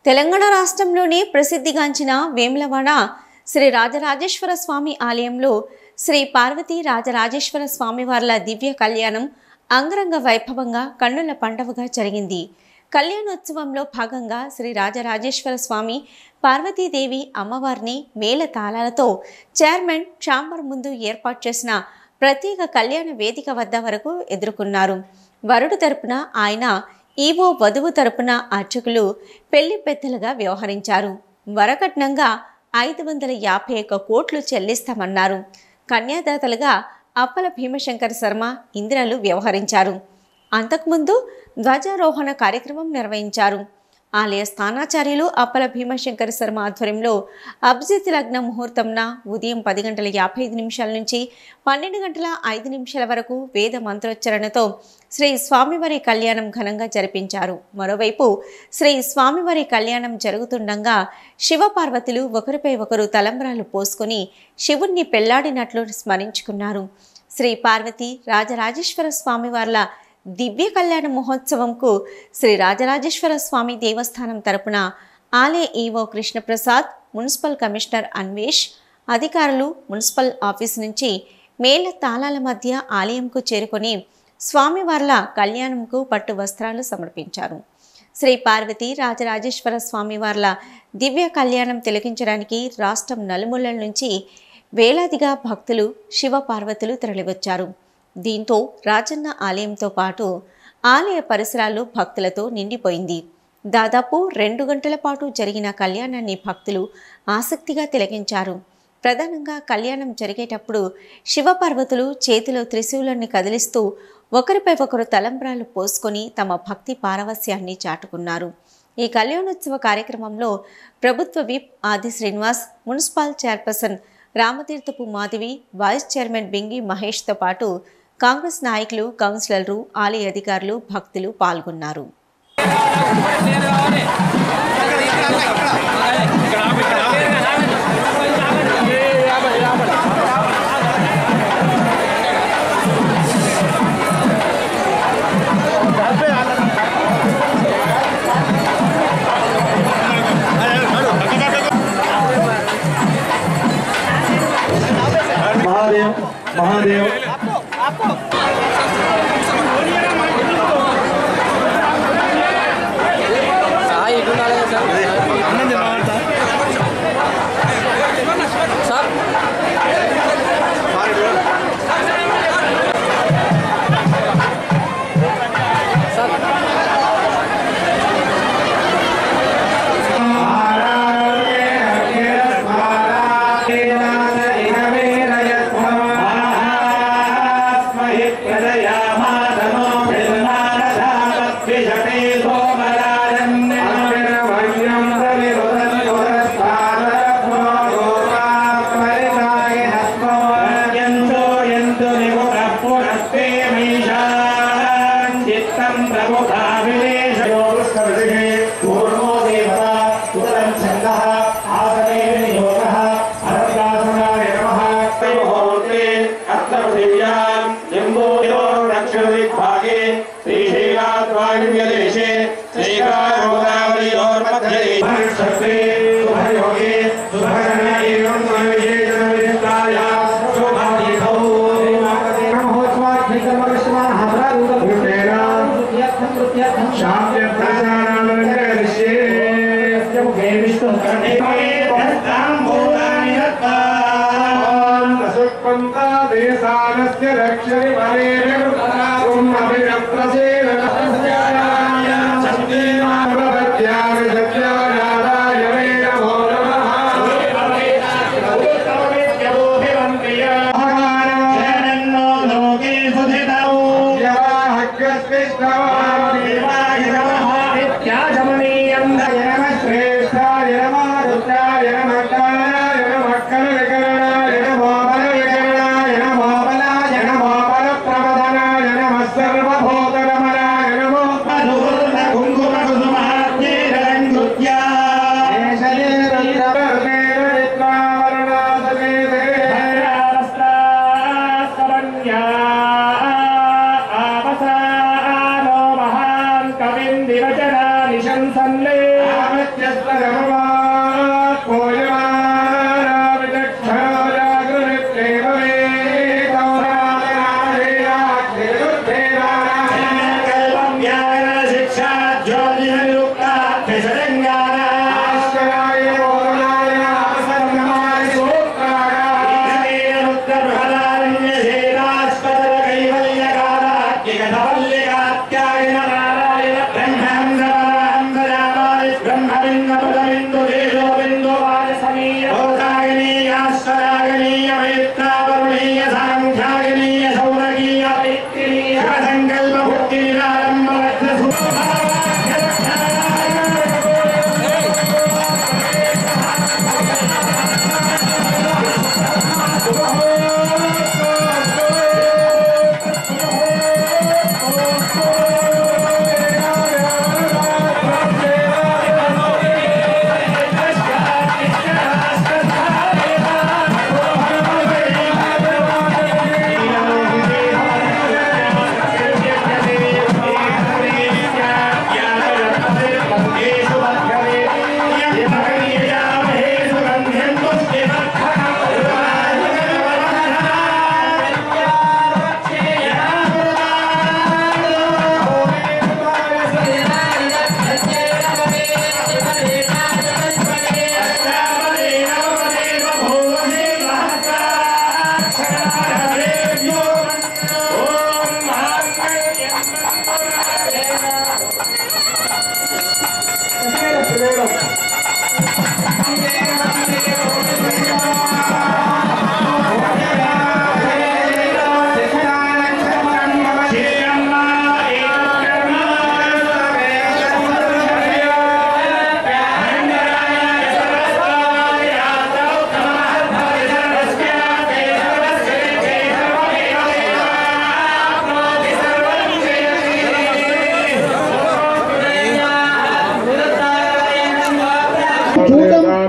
తెలంగాణ రాష్ట్రంలోని ప్రసిద్ధిగాంచిన వేములవాడ శ్రీ రాజరాజేశ్వర స్వామి ఆలయంలో శ్రీ పార్వతీ రాజరాజేశ్వర స్వామివార్ల దివ్య కళ్యాణం అంగరంగ వైభవంగా కన్నుల పండువగా జరిగింది. కళ్యాణోత్సవంలో భాగంగా శ్రీ రాజరాజేశ్వర స్వామి పార్వతీదేవి అమ్మవారిని మేళ తాళాలతో చైర్మన్ ఛాంబర్ ముందు ఏర్పాటు చేసిన ప్రత్యేక కళ్యాణ వేదిక వద్ద వరకు ఎదుర్కొన్నారు. వరుడు తరపున ఆయన, ఈవో వధువు తరపున అర్చకులు పెళ్లి పెద్దలుగా వ్యవహరించారు. వరకట్నంగా 551 కోట్లు చెల్లిస్తామన్నారు. కన్యాదాతలుగా అప్పల భీమశంకర్ శర్మ, ఇందిరలు వ్యవహరించారు. అంతకుముందు ధ్వజారోహణ కార్యక్రమం నిర్వహించారు. ఆలయ స్థానాచార్యులు అప్పల భీమశంకర్ శర్మ ఆధ్వర్యంలో అభిజిత్ లగ్న ముహూర్తంన ఉదయం 10:55 నుంచి 12:05 వరకు వేద మంత్రోచ్చరణతో శ్రీ స్వామివారి కళ్యాణం ఘనంగా జరిపించారు. మరోవైపు శ్రీ స్వామివారి కళ్యాణం జరుగుతుండగా శివపార్వతులు ఒకరిపై ఒకరు తలంబ్రాలు పోసుకొని శివుణ్ణి పెళ్లాడినట్లు స్మరించుకున్నారు. శ్రీ పార్వతీ రాజరాజేశ్వర స్వామివార్ల దివ్య కళ్యాణ మహోత్సవంకు శ్రీ రాజరాజేశ్వర స్వామి దేవస్థానం తరపున ఆలయ EO Krishnaprasad, municipal commissioner Anvesh, అధికారులు మున్సిపల్ ఆఫీస్ నుంచి మేళ తాళాల మధ్య ఆలయంకు చేరుకొని స్వామివార్ల కళ్యాణంకు పట్టు వస్త్రాలు సమర్పించారు. శ్రీ పార్వతీ రాజరాజేశ్వర స్వామివార్ల దివ్య కళ్యాణం తిలకించడానికి రాష్ట్రం నలుమూలల నుంచి వేలాదిగా భక్తులు, శివపార్వతులు తరలివచ్చారు. దీంతో రాజన్న ఆలయంతో పాటు ఆలయ పరిసరాలు భక్తులతో నిండిపోయింది. దాదాపు 2 గంటల పాటు జరిగిన కళ్యాణాన్ని భక్తులు ఆసక్తిగా తిలకించారు. ప్రధానంగా కళ్యాణం జరిగేటప్పుడు శివపార్వతులు చేతిలో త్రిశూలాన్ని కదిలిస్తూ ఒకరిపై ఒకరు తలంబ్రాలు పోసుకొని తమ భక్తి పారవస్యాన్ని చాటుకున్నారు. ఈ కళ్యాణోత్సవ కార్యక్రమంలో ప్రభుత్వ whip Adi Srinivas, municipal chairperson Ramatheerthapu Madhavi, vice chairman Bingi మహేష్తో పాటు కాంగ్రెస్ నాయకులు, కౌన్సిలర్లు, ఆలయ అధికారులు, భక్తులు పాల్గొన్నారు. महादेव प्रबल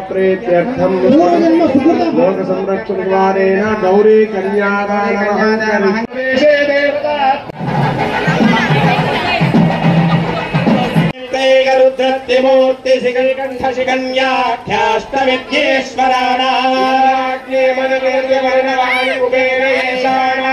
प्रीत्यर्थम लोक संरक्षण द्वारेण गौरी कन्यादान मूर्ति शिखंठ शिखन्याख्याष्टविद्येश्वराणाग्निमनुवर्णवायुकुबेरेशाना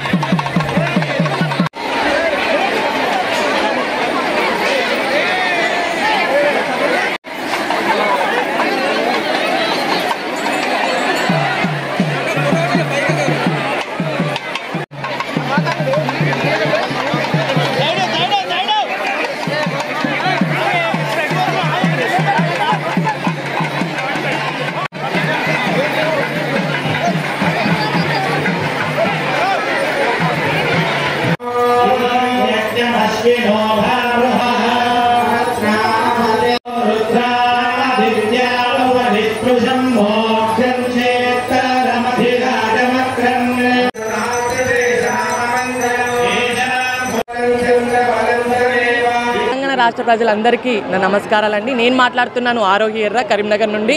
రాష్ట్ర ప్రజలందరికీ నా నమస్కారాలండి. నేను మాట్లాడుతున్నాను ఆరోగ్య ఎర్ర కరీంనగర్ నుండి.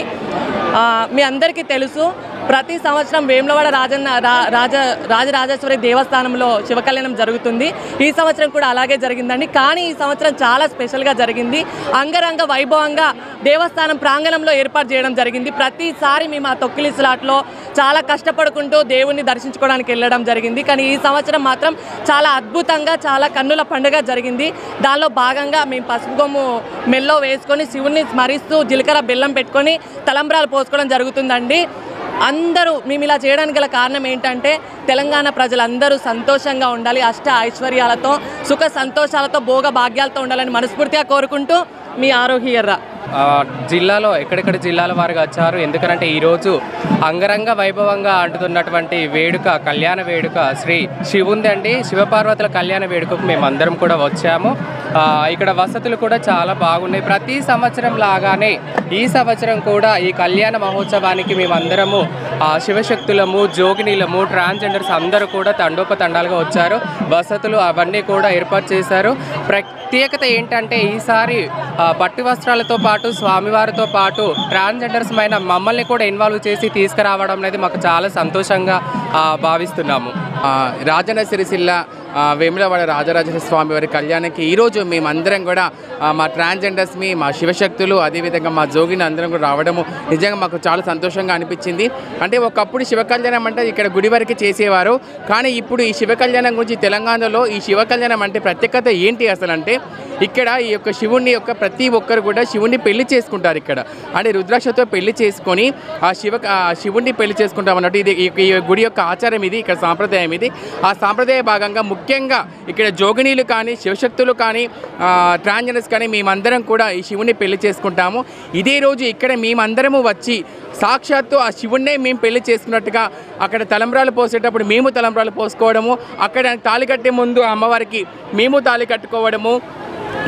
మీ అందరికీ తెలుసు, ప్రతి సంవత్సరం వేములవాడ రాజరాజేశ్వరి దేవస్థానంలో శివకళ్యాణం జరుగుతుంది. ఈ సంవత్సరం కూడా అలాగే జరిగిందండి. కానీ ఈ సంవత్సరం చాలా స్పెషల్గా జరిగింది. అంగరంగ వైభవంగా దేవస్థానం ప్రాంగణంలో ఏర్పాటు చేయడం జరిగింది. ప్రతిసారి మేము ఆ తొక్కిలి స్లాట్లో చాలా కష్టపడుకుంటూ దేవుణ్ణి దర్శించుకోవడానికి వెళ్ళడం జరిగింది. కానీ ఈ సంవత్సరం మాత్రం చాలా అద్భుతంగా, చాలా కన్నుల పండుగ జరిగింది. దానిలో భాగంగా మేము పసుపు కొమ్ము మెల్లో వేసుకొని శివుణ్ణి స్మరిస్తూ జీలకర్ర బెల్లం పెట్టుకొని తలంబ్రాలు పోసుకోవడం జరుగుతుందండి. అందరూ మేము ఇలా చేయడానికి గల కారణం ఏంటంటే తెలంగాణ ప్రజలందరూ సంతోషంగా ఉండాలి, అష్ట ఐశ్వర్యాలతో సుఖ సంతోషాలతో భోగ భాగ్యాలతో ఉండాలని మనస్ఫూర్తిగా కోరుకుంటూ మీ ఆరోగ్య ఎర్ర. జిల్లాలో ఎక్కడెక్కడ జిల్లాల వారుగా వచ్చారు. ఎందుకంటే ఈరోజు అంగరంగ వైభవంగా అంటున్నటువంటి వేడుక, కళ్యాణ వేడుక శ్రీ శివుంది అండి. శివపార్వతుల కళ్యాణ వేడుకకు మేమందరం కూడా వచ్చాము. ఇక్కడ వసతులు కూడా చాలా బాగున్నాయి. ప్రతి సంవత్సరం లాగానే ఈ సంవత్సరం కూడా ఈ కళ్యాణ మహోత్సవానికి మేమందరము శివశక్తులము, జోగినీలము, ట్రాన్స్జెండర్స్ అందరూ కూడా తండోపతండాలుగా వచ్చారు. వసతులు అవన్నీ కూడా ఏర్పాటు చేశారు. ప్రత్యేకత ఏంటంటే ఈసారి పట్టు వస్త్రాలతో పాటు స్వామివారితో పాటు ట్రాన్స్జెండర్స్ మైన మమ్మల్ని కూడా ఇన్వాల్వ్ చేసి తీసుకురావడం అనేది మాకు చాలా సంతోషంగా భావిస్తున్నాము. రాజన్న సిరిసిల్ల వేములవాడ రాజరాజేశ్వర స్వామి వారి కళ్యాణానికి ఈరోజు మేమందరం కూడా మా ట్రాన్స్జెండర్స్ మా శివశక్తులు అదేవిధంగా మా జోగిని అందరం కూడా రావడము నిజంగా మాకు చాలా సంతోషంగా అనిపించింది. అంటే ఒకప్పుడు శివ కళ్యాణం అంటే ఇక్కడ గుడి వరకు చేసేవారు. కానీ ఇప్పుడు ఈ శివ కళ్యాణం గురించి తెలంగాణలో ఈ శివ కళ్యాణం అంటే ప్రత్యేకత ఏంటి అసలు అంటే ఇక్కడ ఈ యొక్క శివుని యొక్క ప్రతి ఒక్కరు కూడా శివుణ్ణి పెళ్లి చేసుకుంటారు ఇక్కడ. అంటే రుద్రాక్షతో పెళ్లి చేసుకొని ఆ శివుణ్ణి పెళ్లి చేసుకుంటాం అన్నట్టు. ఇది ఈ గుడి యొక్క ఆచారం, ఇది ఇక్కడ సాంప్రదాయం. ఇది ఆ సాంప్రదాయ భాగంగా ముఖ్యంగా ఇక్కడ జోగినీలు కానీ శివశక్తులు కానీ ట్రాన్స్జెండర్స్ కానీ మేమందరం కూడా ఈ శివుణ్ణి పెళ్లి చేసుకుంటాము. ఇదే రోజు ఇక్కడ మేమందరము వచ్చి సాక్షాత్తు ఆ శివుణ్ణే మేము పెళ్లి చేసుకున్నట్టుగా అక్కడ తలంబ్రాలు పోసేటప్పుడు మేము తలంబ్రాలు పోసుకోవడము, అక్కడ తాళి కట్టే ముందు అమ్మవారికి మేము తాళి కట్టుకోవడము,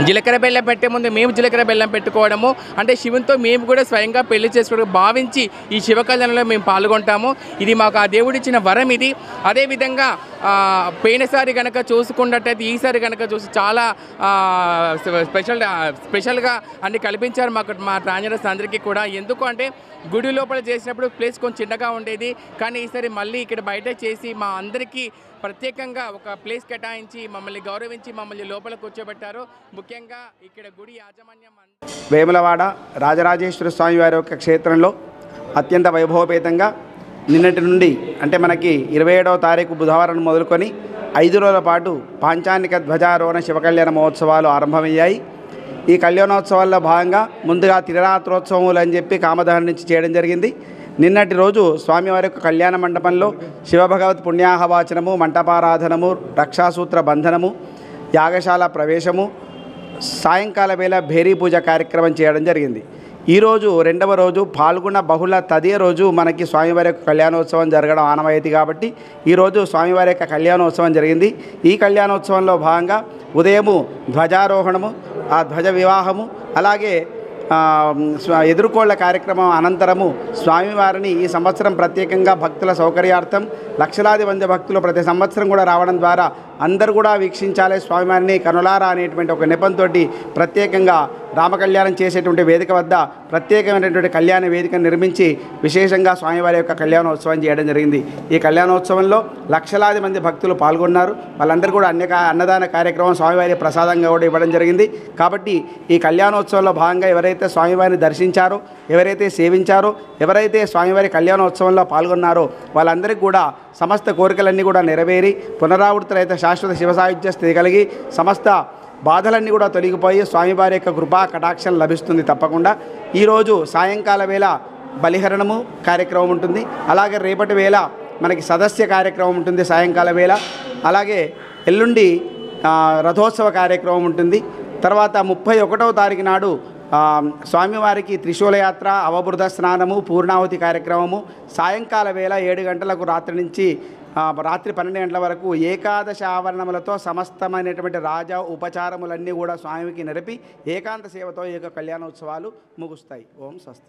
జీలకర్ర బెల్లం పెట్టే ముందు మేము జీలకర్ర బెల్లం పెట్టుకోవడము, అంటే శివునితో మేము కూడా స్వయంగా పెళ్లి చేసుకోవడం భావించి ఈ శివ కళ్యాణంలో మేము పాల్గొంటాము. ఇది మాకు ఆ దేవుడిచ్చిన వరం ఇది. అదేవిధంగా పోయినసారి కనుక చూసుకున్నట్టయితే ఈసారి కనుక చూసి చాలా స్పెషల్గా అన్ని కల్పించారు మా ట్రాన్స్జెండర్స్ అందరికీ కూడా. ఎందుకు అంటే గుడి లోపల చేసినప్పుడు ప్లేస్ కొంచెం చిన్నగా ఉండేది, కానీ ఈసారి మళ్ళీ ఇక్కడ బయట చేసి మా అందరికీ ప్రత్యేకంగా ఒక ప్లేస్ కేటాయించి మమ్మల్ని గౌరవించి మమ్మల్ని లోపల కూర్చోబెట్టారు. ముఖ్యంగా ఇక్కడ గుడి యాజమాన్యం వేములవాడ రాజరాజేశ్వర స్వామి వారి యొక్క క్షేత్రంలో అత్యంత వైభవపేతంగా నిన్నటి నుండి అంటే మనకి 27వ తారీఖు బుధవారం మొదలుకొని 5 రోజుల పాటు పాంచానిక ధ్వజారోహణ శివకళ్యాణ మహోత్సవాలు ఆరంభమయ్యాయి. ఈ కళ్యాణోత్సవాల్లో భాగంగా ముందుగా తిరురాత్రోత్సవములు అని చెప్పి కామదహన నుంచి చేయడం జరిగింది. నిన్నటి రోజు స్వామివారి యొక్క కళ్యాణ మండపంలో శివభగవత్ పుణ్యాహవాచనము, మంటపారాధనము, రక్షాసూత్ర బంధనము, యాగశాల ప్రవేశము, సాయంకాల వేళ భేరీ పూజ కార్యక్రమం చేయడం జరిగింది. ఈరోజు 2వ రోజు పాల్గొన్న బహుళ తదియ రోజు మనకి స్వామివారి యొక్క కళ్యాణోత్సవం జరగడం ఆనవాయితీ కాబట్టి ఈరోజు స్వామివారి యొక్క కళ్యాణోత్సవం జరిగింది. ఈ కళ్యాణోత్సవంలో భాగంగా ఉదయము ధ్వజారోహణము, ఆ ధ్వజ వివాహము, అలాగే ఎదుర్కోళ్ల కార్యక్రమం అనంతరము స్వామివారిని ఈ సంవత్సరం ప్రత్యేకంగా భక్తుల సౌకర్యార్థం లక్షలాది మంది భక్తులు ప్రతి సంవత్సరం కూడా రావడం ద్వారా అందరూ కూడా వీక్షించాలి స్వామివారిని కనులారా అనేటువంటి ఒక నెపంతో ప్రత్యేకంగా రామకళ్యాణం చేసేటువంటి వేదిక వద్ద ప్రత్యేకమైనటువంటి కళ్యాణ వేదికను నిర్మించి విశేషంగా స్వామివారి యొక్క కళ్యాణోత్సవం చేయడం జరిగింది. ఈ కళ్యాణోత్సవంలో లక్షలాది మంది భక్తులు పాల్గొన్నారు. వాళ్ళందరూ కూడా అన్నదాన కార్యక్రమం స్వామివారి ప్రసాదంగా కూడా ఇవ్వడం జరిగింది. కాబట్టి ఈ కళ్యాణోత్సవంలో భాగంగా ఎవరైతే స్వామివారిని దర్శించారో, ఎవరైతే సేవించారో, ఎవరైతే స్వామివారి కళ్యాణోత్సవంలో పాల్గొన్నారో వాళ్ళందరికీ కూడా సమస్త కోరికలన్నీ కూడా నెరవేరి పునరావృతులైతే శాశ్వత శివసాయుధ్య స్థితి కలిగి సమస్త బాధలన్నీ కూడా తొలగిపోయి స్వామివారి యొక్క కృపా కటాక్షం లభిస్తుంది తప్పకుండా. ఈరోజు సాయంకాల వేళ బలిహరణము కార్యక్రమం ఉంటుంది. అలాగే రేపటి వేళ మనకి సదస్య కార్యక్రమం ఉంటుంది సాయంకాల వేళ. అలాగే ఎల్లుండి రథోత్సవ కార్యక్రమం ఉంటుంది. తర్వాత 31వ తారీఖు నాడు స్వామివారికి త్రిశూలయాత్ర, అవబృధ స్నానము, పూర్ణావతి కార్యక్రమము సాయంకాల వేళ 7 గంటలకు రాత్రి నుంచి రాత్రి 12 గంటల వరకు ఏకాదశ ఆవరణములతో సమస్తమైనటువంటి రాజా ఉపచారములన్నీ కూడా స్వామికి నిరపి ఏకాంత సేవతో ఈ యొక్క కళ్యాణోత్సవాలు ముగుస్తాయి. ఓం స్వస్తి.